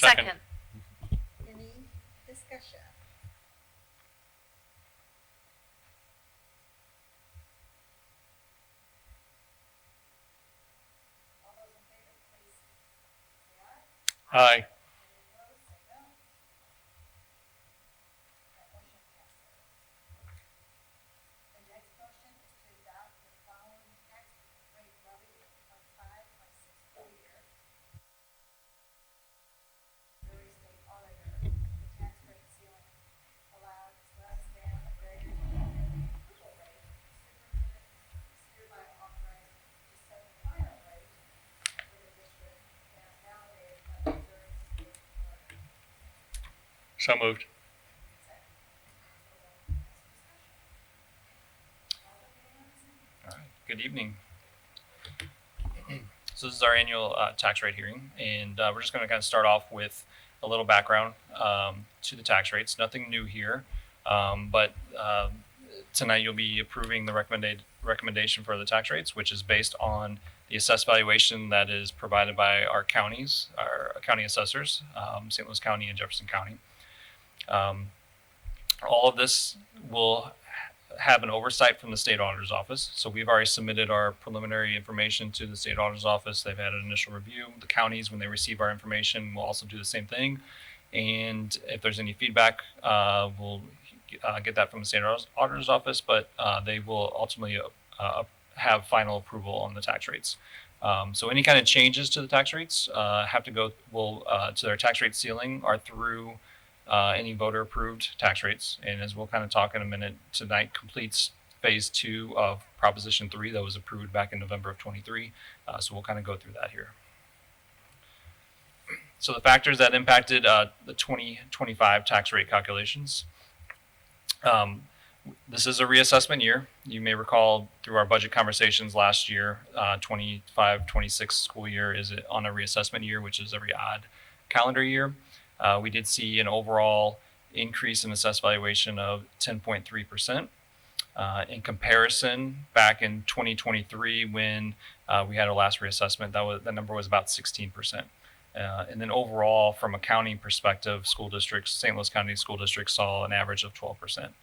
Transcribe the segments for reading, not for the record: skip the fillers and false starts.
Second. Any discussion? All those in favor, please say aye. Aye. Any opposed, say no. That motion passes. The next motion is to adopt the following tax rate levy of 5/26 school year. Missouri State Auditor, the tax rate ceiling allowed is less than or greater than the approval rate. Superintendent is hereby authorized to set the final rate for the district as validated by the Missouri State Auditor. So moved. Second. So that's discussion. All the hands. All right. Good evening. So this is our annual tax rate hearing, and we're just going to kind of start off with a little background to the tax rates. Nothing new here, but tonight you'll be approving the recommendation for the tax rates, which is based on the assessed valuation that is provided by our counties, our county assessors, St. Louis County and Jefferson County. All of this will have an oversight from the state auditor's office. So we've already submitted our preliminary information to the state auditor's office. They've had an initial review. The counties, when they receive our information, will also do the same thing. And if there's any feedback, we'll get that from the state auditor's office, but they will ultimately have final approval on the tax rates. So any kind of changes to the tax rates have to go to their tax rate ceiling or through any voter approved tax rates. And as we'll kind of talk in a minute, tonight completes phase 2 of Proposition 3 that was approved back in November of 23. So we'll kind of go through that here. So the factors that impacted the 2025 tax rate calculations. This is a reassessment year. You may recall through our budget conversations last year, 25-26 school year is on a reassessment year, which is every odd calendar year. We did see an overall increase in assessed valuation of 10.3%. In comparison, back in 2023, when we had our last reassessment, that number was about 16%. And then overall, from a county perspective, school districts, St. Louis County school districts saw an average of 12%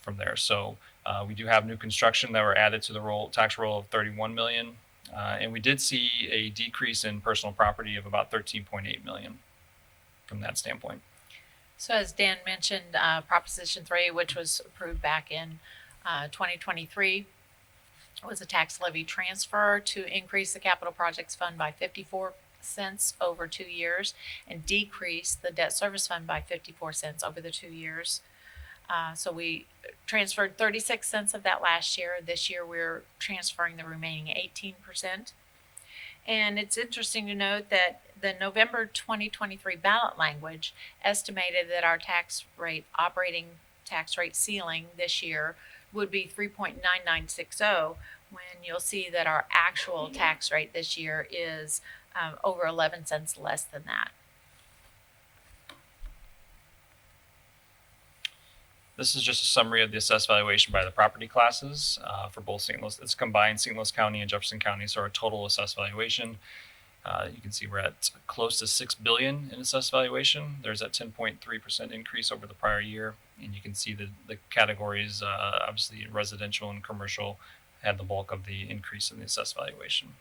from there. So we do have new construction that were added to the tax roll of $31 million. And we did see a decrease in personal property of about $13.8 million. From that standpoint. So as Dan mentioned, Proposition 3, which was approved back in 2023, was a tax levy transfer to increase the capital projects fund by 54 cents over 2 years and decrease the debt service fund by 54 cents over the 2 years. So we transferred 36 cents of that last year. This year we're transferring the remaining 18%. And it's interesting to note that the November 2023 ballot language estimated that our operating tax rate ceiling this year would be 3.9960, when you'll see that our actual tax rate this year is over 11 cents less than that. This is just a summary of the assessed valuation by the property classes for both St. Louis. It's combined St. Louis County and Jefferson County, so our total assessed valuation. You can see we're at close to $6 billion in assessed valuation. There's that 10.3% increase over the prior year, and you can see the categories. Obviously, residential and commercial had the bulk of the increase in the assessed valuation.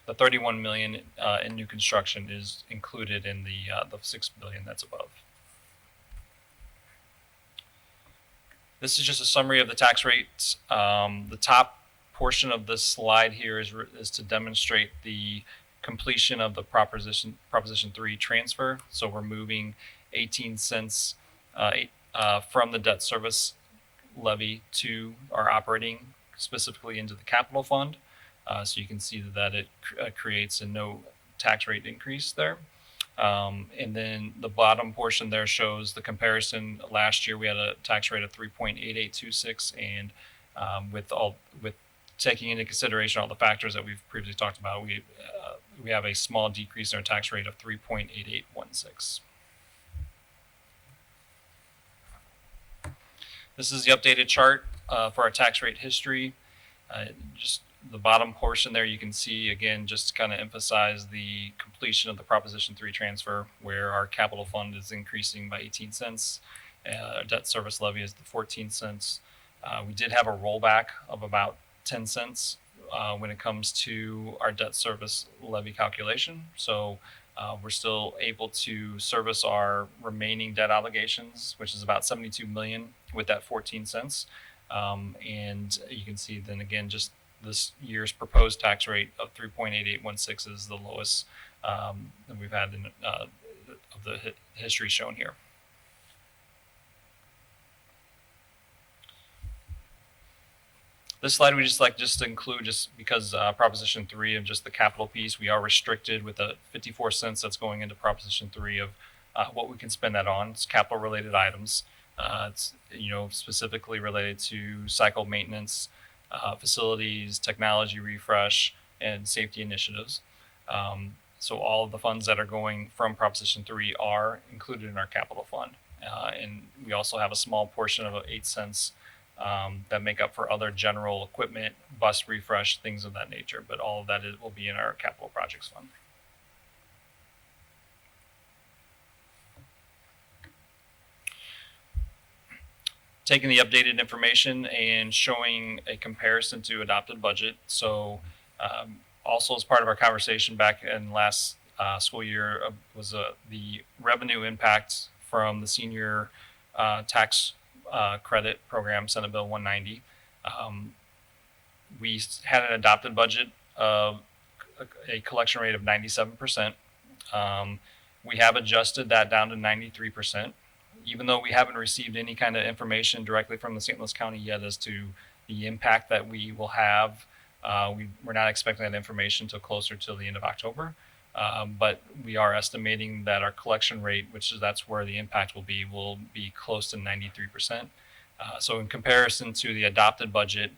The $31 million in new construction is included in the $6 billion that's above. This is just a summary of the tax rates. The top portion of this slide here is to demonstrate the completion of the Proposition 3 transfer. So we're moving 18 cents from the debt service levy to our operating, specifically into the capital fund. So you can see that it creates a no tax rate increase there. And then the bottom portion there shows the comparison. Last year we had a tax rate of 3.8826, and with taking into consideration all the factors that we've previously talked about, we have a small decrease in our tax rate of 3.8816. This is the updated chart for our tax rate history. Just the bottom portion there, you can see again, just to kind of emphasize the completion of the Proposition 3 transfer, where our capital fund is increasing by 18 cents. Our debt service levy is the 14 cents. We did have a rollback of about 10 cents when it comes to our debt service levy calculation. So we're still able to service our remaining debt obligations, which is about 72 million with that 14 cents. And you can see then again, just this year's proposed tax rate of 3.8816 is the lowest that we've had in of the history shown here. This slide we just like to include just because Proposition 3 of just the capital piece, we are restricted with the 54 cents that's going into Proposition 3 of what we can spend that on. It's capital related items. It's specifically related to cycle maintenance, facilities, technology refresh, and safety initiatives. So all of the funds that are going from Proposition 3 are included in our capital fund. And we also have a small portion of 8 cents that make up for other general equipment, bus refresh, things of that nature. But all of that will be in our capital projects fund. Taking the updated information and showing a comparison to adopted budget. So also as part of our conversation back in last school year was the revenue impact from the senior tax credit program, Senate Bill 190. We had an adopted budget of a collection rate of 97%. We have adjusted that down to 93%. Even though we haven't received any kind of information directly from the St. Louis County yet as to the impact that we will have, we're not expecting that information until closer to the end of October. But we are estimating that our collection rate, that's where the impact will be close to 93%. So in comparison to the adopted budget,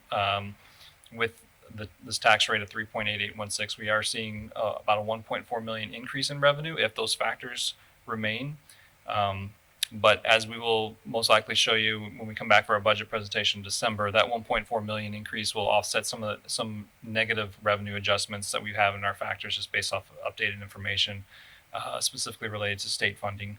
with this tax rate of 3.8816, we are seeing about a 1.4 million increase in revenue if those factors remain. But as we will most likely show you when we come back for our budget presentation in December, that 1.4 million increase will offset some negative revenue adjustments that we have in our factors just based off of updated information, specifically related to state funding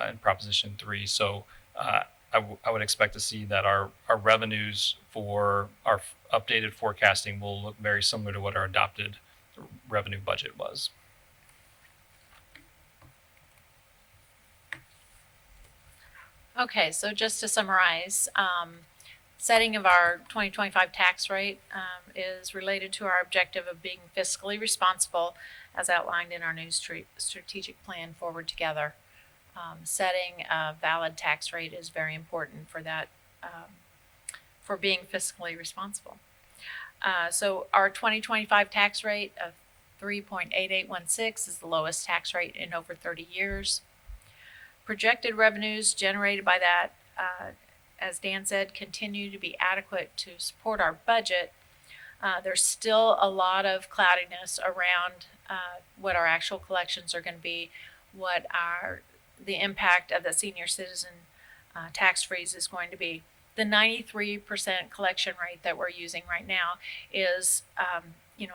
in Proposition 3. So I would expect to see that our revenues for our updated forecasting will look very similar to what our adopted revenue budget was. Okay, so just to summarize, setting of our 2025 tax rate is related to our objective of being fiscally responsible as outlined in our new strategic plan, Forward Together. Setting a valid tax rate is very important for that, for being fiscally responsible. So our 2025 tax rate of 3.8816 is the lowest tax rate in over 30 years. Projected revenues generated by that, as Dan said, continue to be adequate to support our budget. There's still a lot of cloudiness around what our actual collections are going to be, what the impact of the senior citizen tax freeze is going to be. The 93% collection rate that we're using right now is,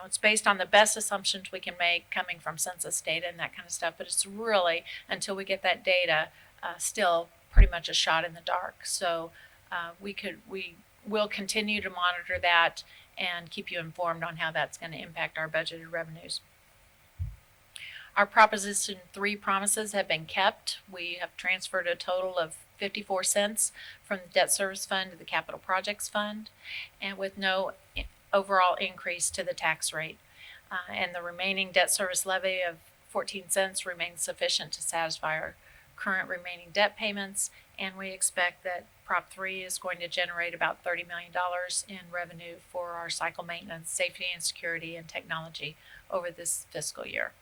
it's based on the best assumptions we can make coming from census data and that kind of stuff, but it's really, until we get that data, still pretty much a shot in the dark. So we will continue to monitor that and keep you informed on how that's going to impact our budgeted revenues. Our Proposition 3 promises have been kept. We have transferred a total of 54 cents from the debt service fund to the capital projects fund, and with no overall increase to the tax rate. And the remaining debt service levy of 14 cents remains sufficient to satisfy our current remaining debt payments, and we expect that Prop 3 is going to generate about $30 million in revenue for our cycle maintenance, safety and security, and technology over this fiscal year.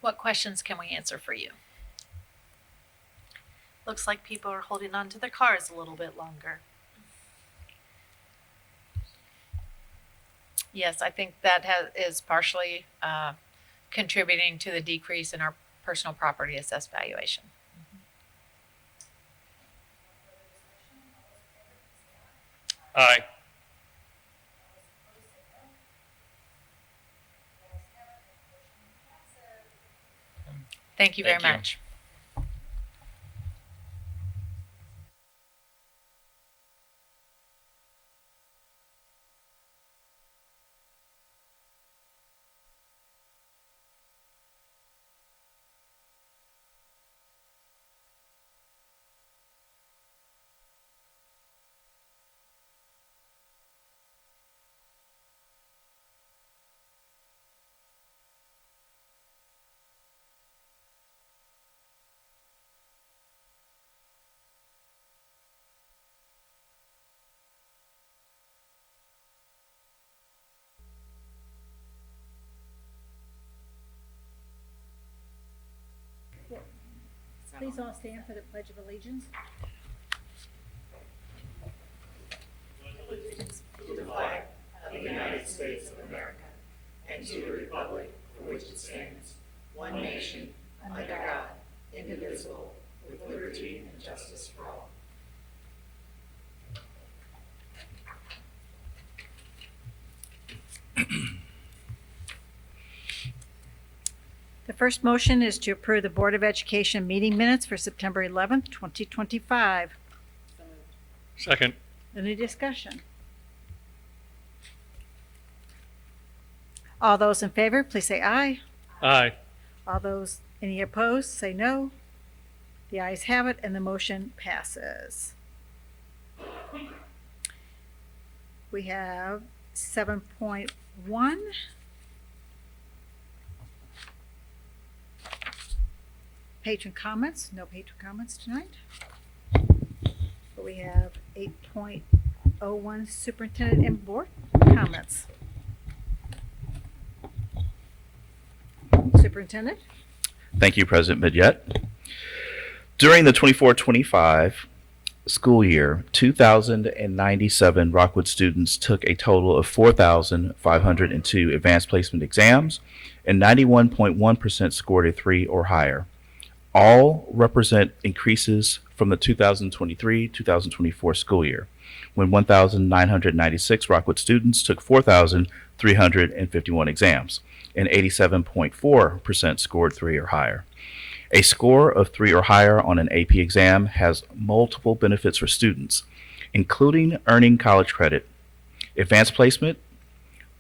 What questions can we answer for you? Looks like people are holding on to their cars a little bit longer. Yes, I think that is partially contributing to the decrease in our personal property assessed valuation. Aye. Thank you very Thank you. much. Please all stand for the Pledge of Allegiance. The first motion is to approve the Board of Education meeting minutes for September 11th, 2025. Second. Any discussion? All those in favor, please say aye. Aye. Any opposed, say no. The ayes have it, and the motion passes. We have 7.1. Patron comments. No patron comments tonight. But we have 8.01 Superintendent and Board comments. Superintendent? Thank you, President Midyett. During the 24-25 school year, 2,097 Rockwood students took a total of 4,502 advanced placement exams, and 91.1% scored a 3 or higher. All represent increases from the 2023-2024 school year, when 1,996 Rockwood students took 4,351 exams, and 87.4% scored 3 or higher. A score of 3 or higher on an AP exam has multiple benefits for students, including earning college credit, advanced placement,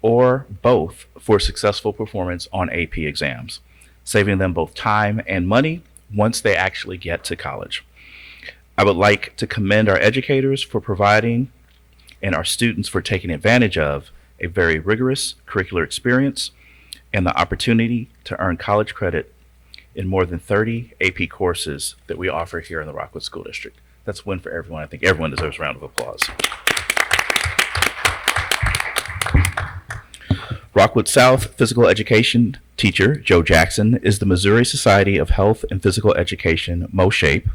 or both for successful performance on AP exams, saving them both time and money once they actually get to college. I would like to commend our educators for providing and our students for taking advantage of a very rigorous curricular experience and the opportunity to earn college credit in more than 30 AP courses that we offer here in the Rockwood School District. That's a win for everyone. I think everyone deserves a round of applause. Rockwood South physical education teacher Joe Jackson is the Missouri Society of Health and Physical Education, MoShape,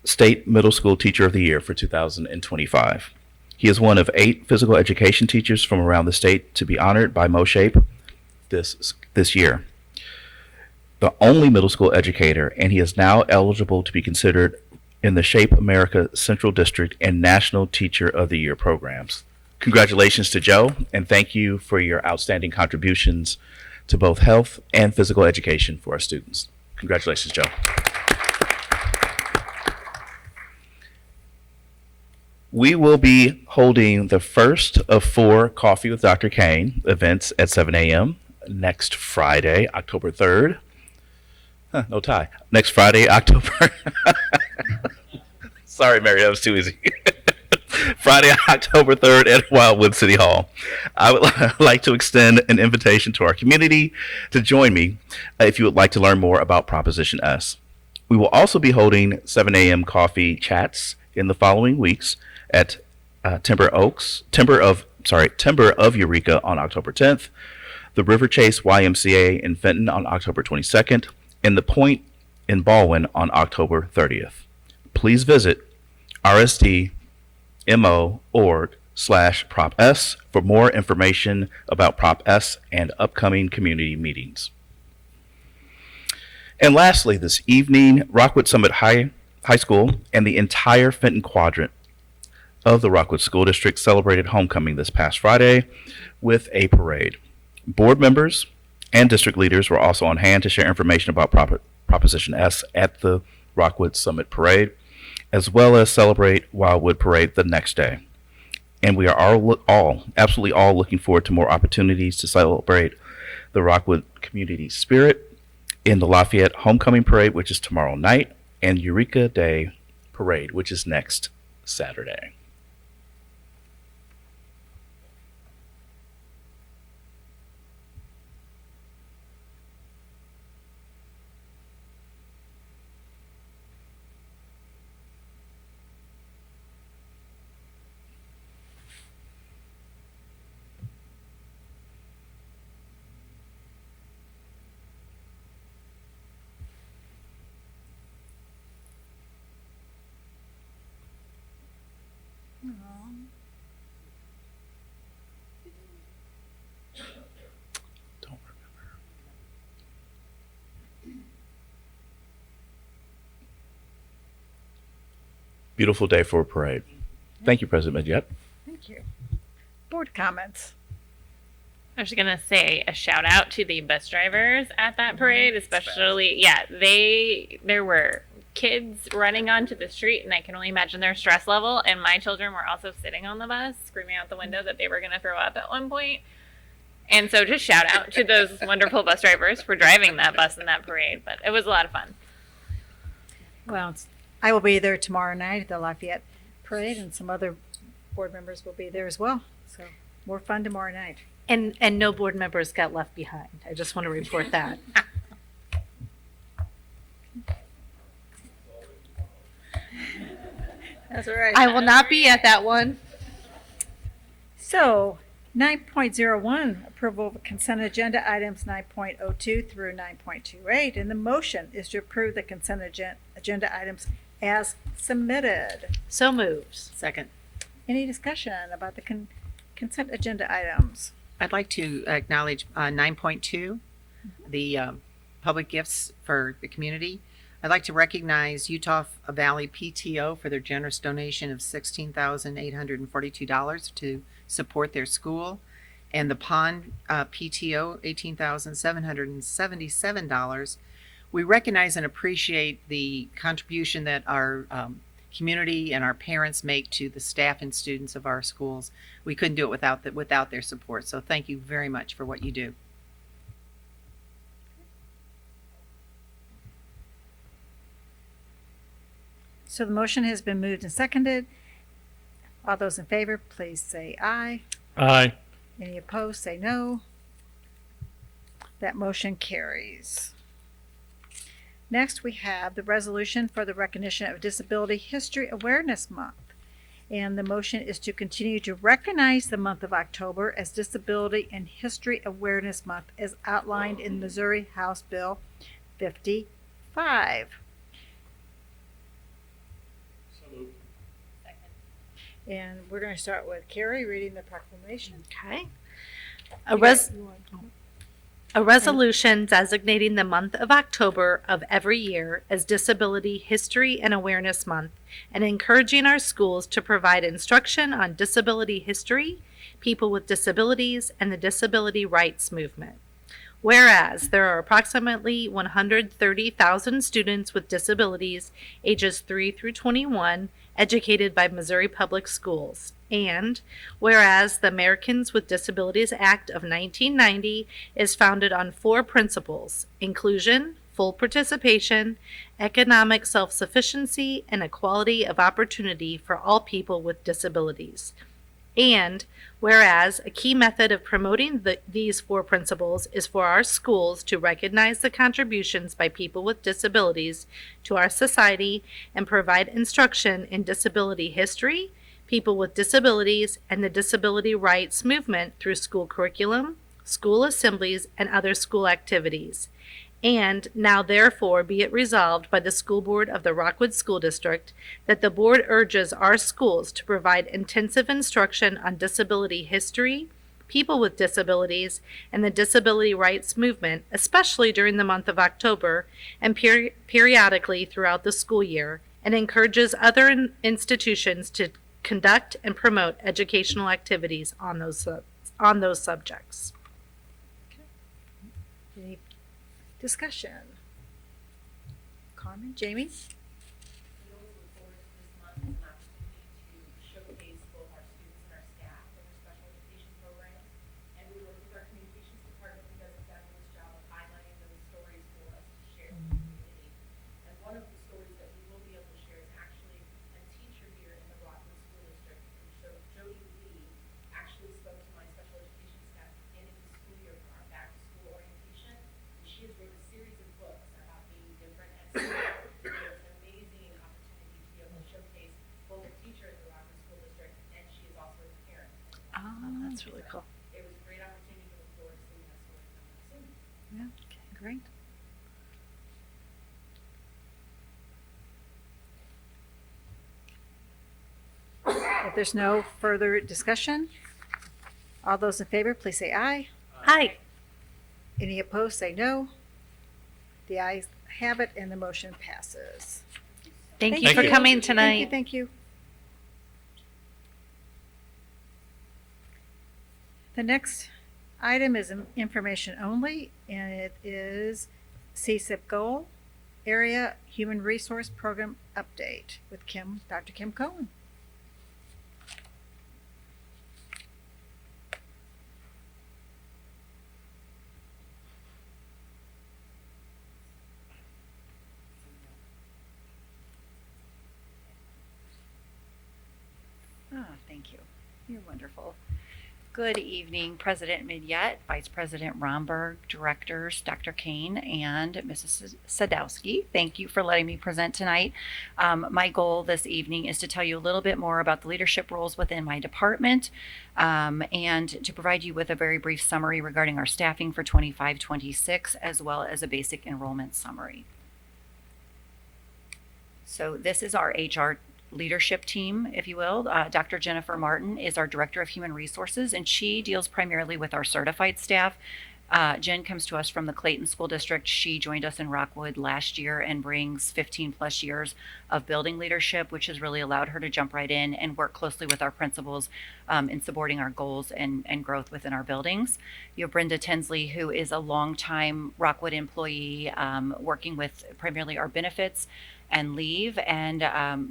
State Middle School Teacher of the Year for 2025. He is one of 8 physical education teachers from around the state to be honored by MoShape this year. The only middle school educator, and he is now eligible to be considered in the Shape America Central District and National Teacher of the Year programs. Congratulations to Joe, and thank you for your outstanding contributions to both health and physical education for our students. Congratulations, Joe. We will be holding the first of 4 Coffee with Dr. Kane events at 7 a.m. next Friday, October 3rd. No tie. Next Friday, October. Sorry, Mary, that was too easy. Friday, October 3rd at Wildwood City Hall. I would like to extend an invitation to our community to join me if you would like to learn more about Proposition S. We will also be holding 7 a.m. coffee chats in the following weeks at Timber of Eureka on October 10th, the River Chase YMCA in Fenton on October 22nd, and the Point in Baldwin on October 30th. Please visit rsdmo.org/ Prop S for more information about Prop S and upcoming community meetings. And lastly, this evening, Rockwood Summit High School and the entire Fenton Quadrant of the Rockwood School District celebrated homecoming this past Friday with a parade. Board members and district leaders were also on hand to share information about Proposition S at the Rockwood Summit Parade, as well as celebrate Wildwood Parade the next day. And we are absolutely all looking forward to more opportunities to celebrate the Rockwood community spirit in the Lafayette Homecoming Parade, which is tomorrow night, and Eureka Day Parade, which is next Saturday. Don't remember. Beautiful day for a parade. Thank you, President Midyett. Thank you. Board comments. I was gonna say a shout out to the bus drivers at that parade, especially there were kids running onto the street, and I can only imagine their stress level. And my children were also sitting on the bus, screaming out the window that they were gonna throw up at one point. And so just shout out to those wonderful bus drivers for driving that bus in that parade. But it was a lot of fun. Well, I will be there tomorrow night at the Lafayette Parade, and some other board members will be there as well. So more fun tomorrow night. And no board members got left behind. I just want to report that. That's all right. I will not be at that one. So 9.01, approval of consent agenda items 9.02 through 9.28. And the motion is to approve the consent agenda items as submitted. So moved. Second. Any discussion about the consent agenda items? I'd like to acknowledge 9.2, the public gifts for the community. I'd like to recognize Utah Valley PTO for their generous donation of $16,842 to support their school, and the Pond PTO, $18,777. We recognize and appreciate the contribution that our community and our parents make to the staff and students of our schools. We couldn't do it without their support. So thank you very much for what you do. So the motion has been moved and seconded. All those in favor, please say aye. Aye. Any opposed, say no. That motion carries. Next, we have the resolution for the recognition of Disability History Awareness Month. And the motion is to continue to recognize the month of October as Disability and History Awareness Month as outlined in Missouri House Bill 55. And we're going to start with Carrie reading the proclamation. Okay. A resolution designating the month of October of every year as Disability History and Awareness Month and encouraging our schools to provide instruction on disability history, people with disabilities, and the disability rights movement. Whereas there are approximately 130,000 students with disabilities ages 3 through 21 educated by Missouri Public Schools. And whereas the Americans with Disabilities Act of 1990 is founded on 4 principles: inclusion, full participation, economic self-sufficiency, and equality of opportunity for all people with disabilities. And whereas a key method of promoting these 4 principles is for our schools to recognize the contributions by people with disabilities to our society and provide instruction in disability history, people with disabilities, and the disability rights movement through school curriculum, school assemblies, and other school activities. And now therefore be it resolved by the School Board of the Rockwood School District that the board urges our schools to provide intensive instruction on disability history, people with disabilities, and the disability rights movement, especially during the month of October and periodically throughout the school year, and encourages other institutions to conduct and promote educational activities on those subjects. Any discussion? Carmen, Jamie? We always look forward to this month as an opportunity to showcase both our students and our staff and their special education programs. And we work with our communications department who does a fabulous job of highlighting those stories for us to share with the community. And one of the stories that we will be able to share is actually a teacher here in the Rockwood School District. And Jody Lee actually spoke to my special education staff at the beginning of the school year for our back to school orientation. And she has wrote a series of books about being different at school. It was an amazing opportunity to be able to showcase both a teacher in the Rockwood School District and she is also a parent. Oh, that's really cool. It was a great opportunity to look forward to seeing that story coming up soon. Yeah, great. If there's no further discussion, all those in favor, please say aye. Hi. Any opposed, say no. The ayes have it and the motion passes. Thank you Thank for you. coming Thank you, tonight. thank you. The next item is information only, and it is CSIP goal area human resource program update with Dr. Kim Cohen. Thank you. You're wonderful. Good evening, President Midyett, Vice President Romberg, Directors Dr. Kane, and Mrs. Sadowski. Thank you for letting me present tonight. My goal this evening is to tell you a little bit more about the leadership roles within my department and to provide you with a very brief summary regarding our staffing for 25-26, as well as a basic enrollment summary. So this is our HR leadership team, if you will. Dr. Jennifer Martin is our Director of Human Resources, and she deals primarily with our certified staff. Jen comes to us from the Clayton School District. She joined us in Rockwood last year and brings 15 plus years of building leadership, which has really allowed her to jump right in and work closely with our principals in supporting our goals and growth within our buildings. You have Brenda Tinsley, who is a longtime Rockwood employee, working with primarily our benefits and leave. And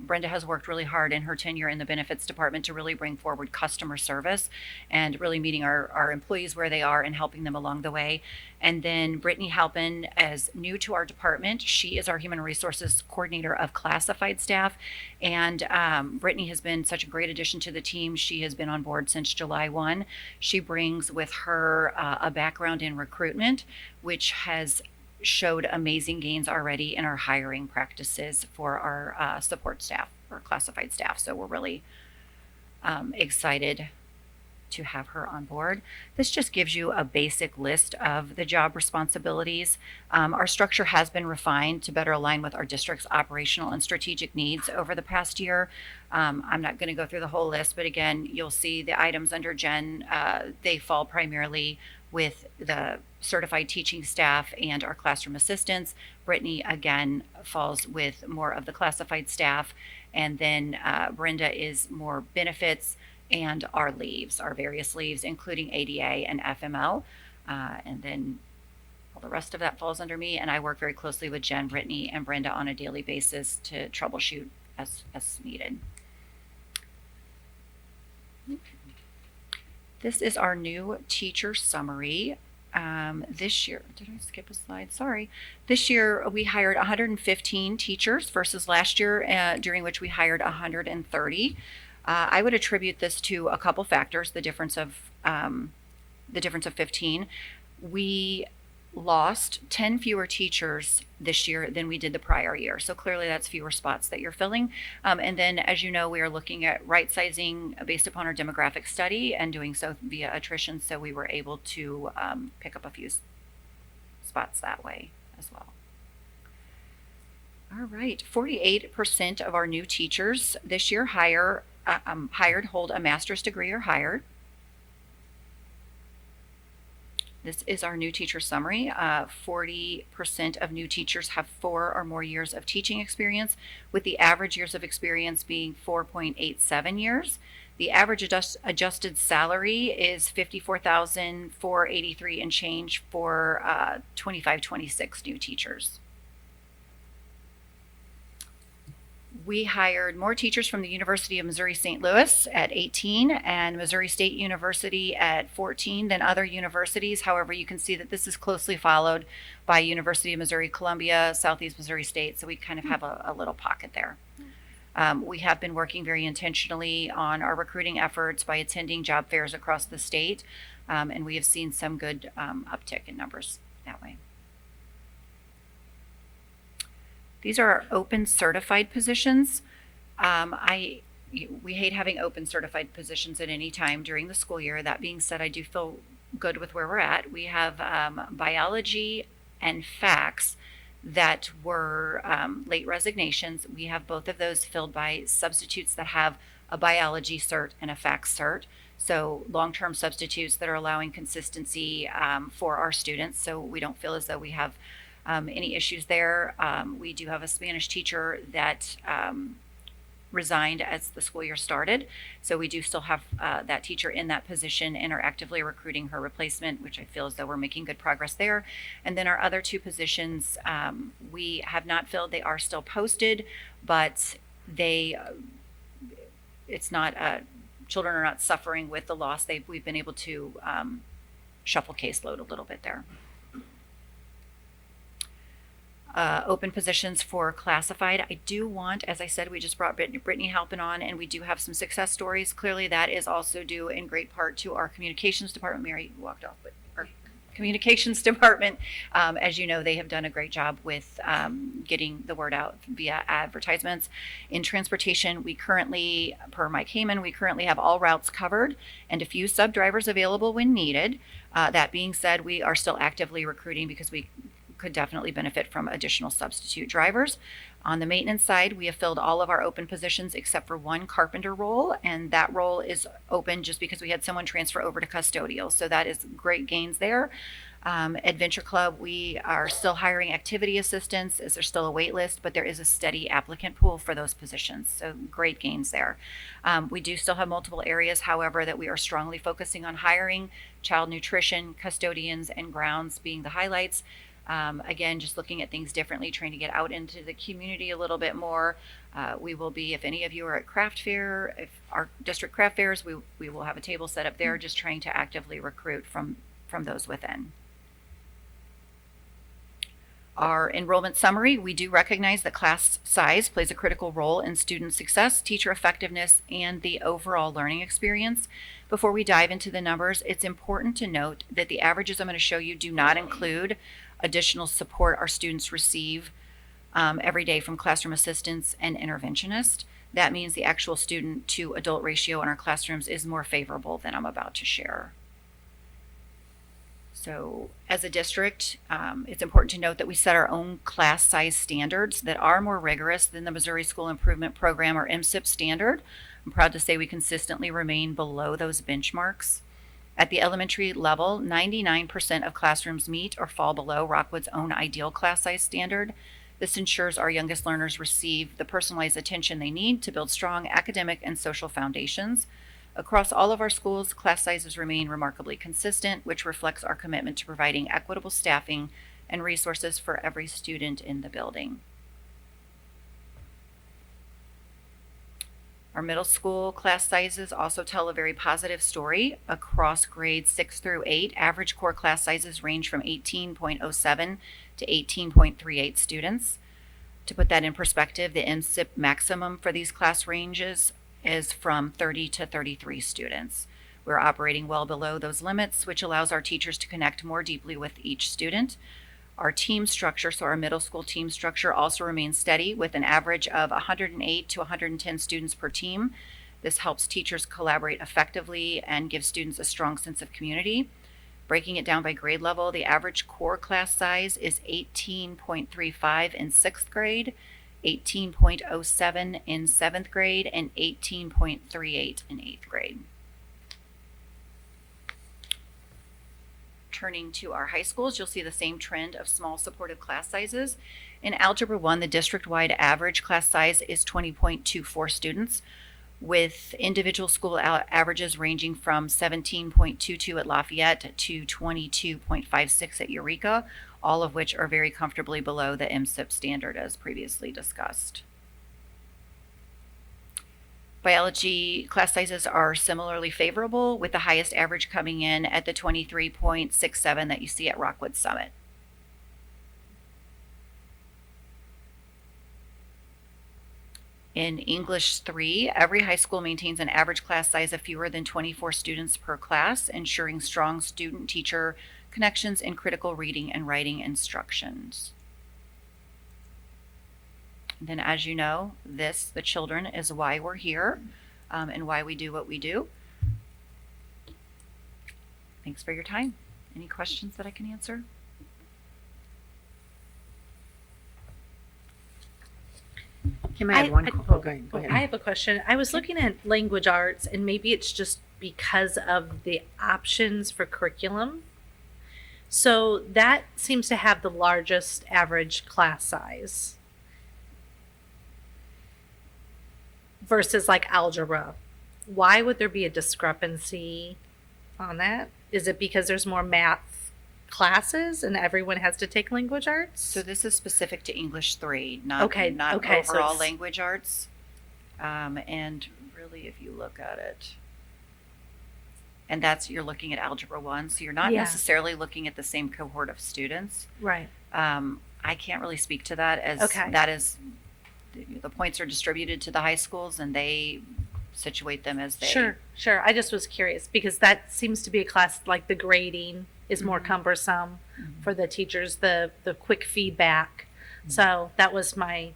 Brenda has worked really hard in her tenure in the benefits department to really bring forward customer service and really meeting our employees where they are and helping them along the way. And then Brittany Halpin, as new to our department, she is our human resources coordinator of classified staff. And Brittany has been such a great addition to the team. She has been on board since July 1. She brings with her a background in recruitment, which has showed amazing gains already in our hiring practices for our support staff or classified staff. So we're really excited to have her on board. This just gives you a basic list of the job responsibilities. Our structure has been refined to better align with our district's operational and strategic needs over the past year. I'm not going to go through the whole list, but again, you'll see the items under Jen. They fall primarily with the certified teaching staff and our classroom assistants. Brittany, again, falls with more of the classified staff. And then Brenda is more benefits and our leaves, our various leaves, including ADA and FML. And then all the rest of that falls under me. And I work very closely with Jen, Brittany, and Brenda on a daily basis to troubleshoot as needed. This is our new teacher summary. This year, did I skip a slide? Sorry. This year we hired 115 teachers versus last year, during which we hired 130. I would attribute this to a couple factors. The difference of 15. We lost 10 fewer teachers this year than we did the prior year. So clearly that's fewer spots that you're filling. And then, as you know, we are looking at right sizing based upon our demographic study and doing so via attrition. So we were able to pick up a few spots that way as well. All right, 48% of our new teachers this year hired hold a master's degree or higher. This is our new teacher summary. 40% of new teachers have 4 or more years of teaching experience, with the average years of experience being 4.87 years. The average adjusted salary is $54,483 and change for 25-26 new teachers. We hired more teachers from the University of Missouri St. Louis at 18 and Missouri State University at 14 than other universities. However, you can see that this is closely followed by University of Missouri Columbia, Southeast Missouri State, so we kind of have a little pocket there. We have been working very intentionally on our recruiting efforts by attending job fairs across the state, and we have seen some good uptick in numbers that way. These are our open certified positions. We hate having open certified positions at any time during the school year. That being said, I do feel good with where we're at. We have biology and FACS that were late resignations. We have both of those filled by substitutes that have a biology cert and a FACS cert. So long-term substitutes that are allowing consistency for our students, so we don't feel as though we have any issues there. We do have a Spanish teacher that resigned as the school year started. So we do still have that teacher in that position and are actively recruiting her replacement, which I feel as though we're making good progress there. And then our other 2 positions we have not filled. They are still posted, but it's not, children are not suffering with the loss. We've been able to shuffle caseload a little bit there. Open positions for classified. I do want, as I said, we just brought Brittany Halpin on, and we do have some success stories. Clearly, that is also due in great part to our communications department. Mary walked off, but our communications department, as you know, they have done a great job with getting the word out via advertisements. In transportation, we currently, per Mike Heyman, we currently have all routes covered and a few sub-drivers available when needed. That being said, we are still actively recruiting because we could definitely benefit from additional substitute drivers. On the maintenance side, we have filled all of our open positions except for 1 carpenter role, and that role is open just because we had someone transfer over to custodial. So that is great gains there. Adventure Club, we are still hiring activity assistants as there's still a wait list, but there is a steady applicant pool for those positions. So great gains there. We do still have multiple areas, however, that we are strongly focusing on hiring: child nutrition, custodians, and grounds being the highlights. Again, just looking at things differently, trying to get out into the community a little bit more. We will be, if any of you are at craft fair, if our district craft fairs, we will have a table set up there, just trying to actively recruit from those within. Our enrollment summary, we do recognize that class size plays a critical role in student success, teacher effectiveness, and the overall learning experience. Before we dive into the numbers, it's important to note that the averages I'm going to show you do not include additional support our students receive every day from classroom assistants and interventionists. That means the actual student to adult ratio in our classrooms is more favorable than I'm about to share. So as a district, it's important to note that we set our own class size standards that are more rigorous than the Missouri School Improvement Program, or MSIP standard. I'm proud to say we consistently remain below those benchmarks. At the elementary level, 99% of classrooms meet or fall below Rockwood's own ideal class size standard. This ensures our youngest learners receive the personalized attention they need to build strong academic and social foundations. Across all of our schools, class sizes remain remarkably consistent, which reflects our commitment to providing equitable staffing and resources for every student in the building. Our middle school class sizes also tell a very positive story. Across grades 6 through 8, average core class sizes range from 18.07 to 18.38 students. To put that in perspective, the MSIP maximum for these class ranges is from 30 to 33 students. We're operating well below those limits, which allows our teachers to connect more deeply with each student. Our team structure, so our middle school team structure, also remains steady with an average of 108 to 110 students per team. This helps teachers collaborate effectively and gives students a strong sense of community. Breaking it down by grade level, the average core class size is 18.35 in 6th grade, 18.07 in 7th grade, and 18.38 in 8th grade. Turning to our high schools, you'll see the same trend of small supportive class sizes. In Algebra 1, the district-wide average class size is 20.24 students, with individual school averages ranging from 17.22 at Lafayette to 22.56 at Eureka, all of which are very comfortably below the MSIP standard as previously discussed. Biology class sizes are similarly favorable, with the highest average coming in at the 23.67 that you see at Rockwood Summit. In English 3, every high school maintains an average class size of fewer than 24 students per class, ensuring strong student-teacher connections in critical reading and writing instructions. Then, as you know, the children, is why we're here and why we do what we do. Thanks for your time. Any questions that I can answer? Kim, I had one. Go ahead. I have a question. I was looking at language arts, and maybe it's just because of the options for curriculum. So that seems to have the largest average class size versus like algebra. Why would there be a discrepancy on that? Is it because there's more math classes and everyone has to take language arts? So this is specific to English 3, not Okay, so overall it's- language arts. And really, if you look at it, and you're looking at Algebra 1, so you're not Yeah. necessarily looking at the same cohort of students. Right. I can't really speak to that, as Okay. that is, the points are distributed to the high schools and they situate them as they. Sure. I just was curious because that seems to be a class, like the grading is more Mhm. cumbersome Mhm. for the teachers, the quick feedback. So that was my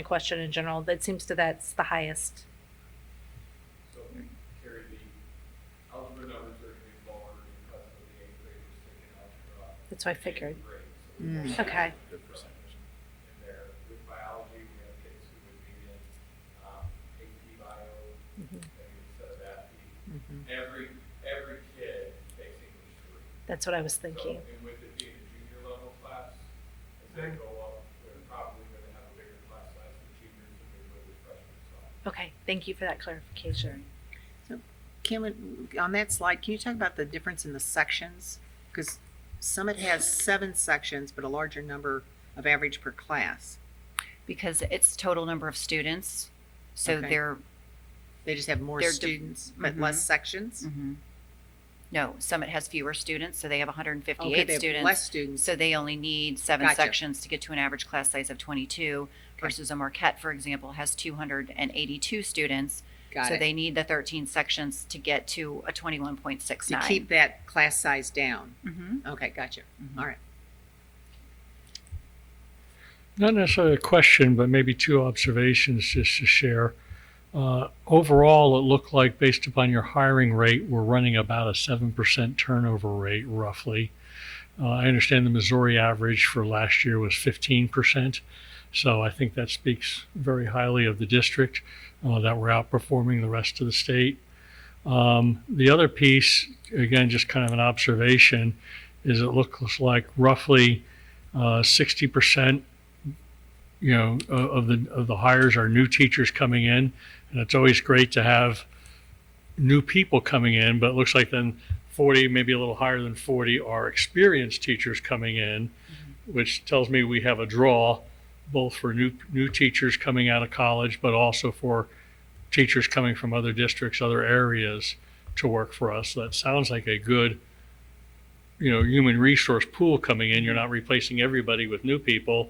question in general. That seems to, that's the highest. So, Carrie, the algebra numbers are going to be lower because of the 8th graders taking algebra. That's what I figured. Grade. So we want Okay. a good percentage in there. With biology, we have kids who would be in AP bio, maybe instead of that. Every kid takes English 3. That's what I was thinking. So, and with it being a junior level class, as they go up, they're probably going to have a bigger class size for juniors than they would with freshmen. So. Okay, thank you for that clarification. Kim, on that slide, can you talk about the difference in the sections? Because Summit has 7 sections, but a larger number of average per class. Because it's total number of students, so Okay. They just have more They're students, but Mhm. less sections? No, Summit has fewer students, so they have 158 Okay, they have students. less students. So they only need 7 Gotcha. sections to get to an average class size of 22, versus a Marquette, for example, has 282 students. Got So it. they need the 13 sections to get to a 21.69. To keep that class size down. Mhm. Okay, gotcha. Mhm. All right. Not necessarily a question, but maybe 2 observations just to share. Overall, it looked like, based upon your hiring rate, we're running about a 7% turnover rate, roughly. I understand the Missouri average for last year was 15%. So I think that speaks very highly of the district, that we're outperforming the rest of the state. The other piece, again, just kind of an observation, is it looks like roughly 60%, of the hires are new teachers coming in, and it's always great to have new people coming in. But it looks like then 40, maybe a little higher than 40, are experienced teachers coming in, which tells me we have a draw both for new teachers coming out of college, but also for teachers coming from other districts, other areas to work for us. So that sounds like a good, human resource pool coming in. You're not replacing everybody with new people,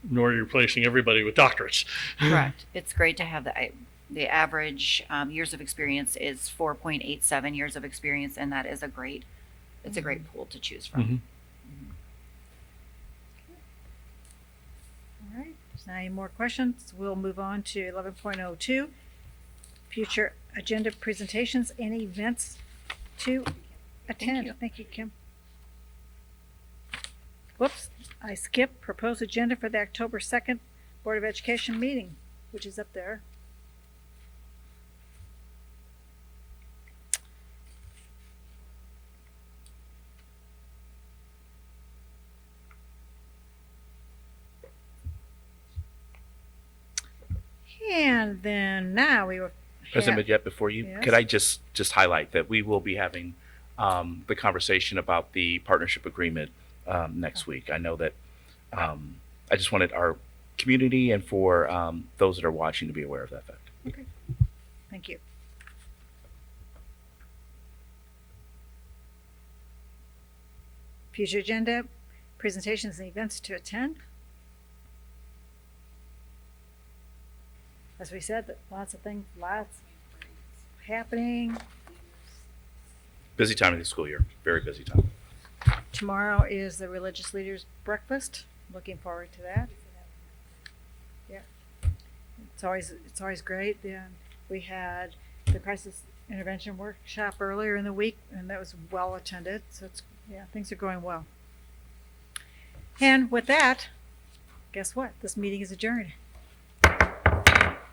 nor are you replacing everybody with doctorates. Correct. It's great to have the average years of experience is 4.87 years of experience, and that is a great pool to choose from. Mhm. All right, if there's not any more questions, we'll move on to 11.02, future agenda presentations and events to attend. Thank you, Kim. whoops, I skipped proposed agenda for the October 2nd Board of Education meeting, which is up there. And then now we will. President Midyett, before you, Yes. could I just highlight that we will be having the conversation about the partnership agreement next week. I know that I just wanted our community and for those that are watching to be aware of that fact. Thank you. Future agenda, presentations and events to attend. As we said, that lots of things, lots happening. Busy time of the school year, very busy time. Tomorrow is the religious leaders breakfast. Looking forward to that. Yeah, it's always great. Then we had the crisis intervention workshop earlier in the week, and that was well attended. So things are going well. And with that, guess what? This meeting is adjourned.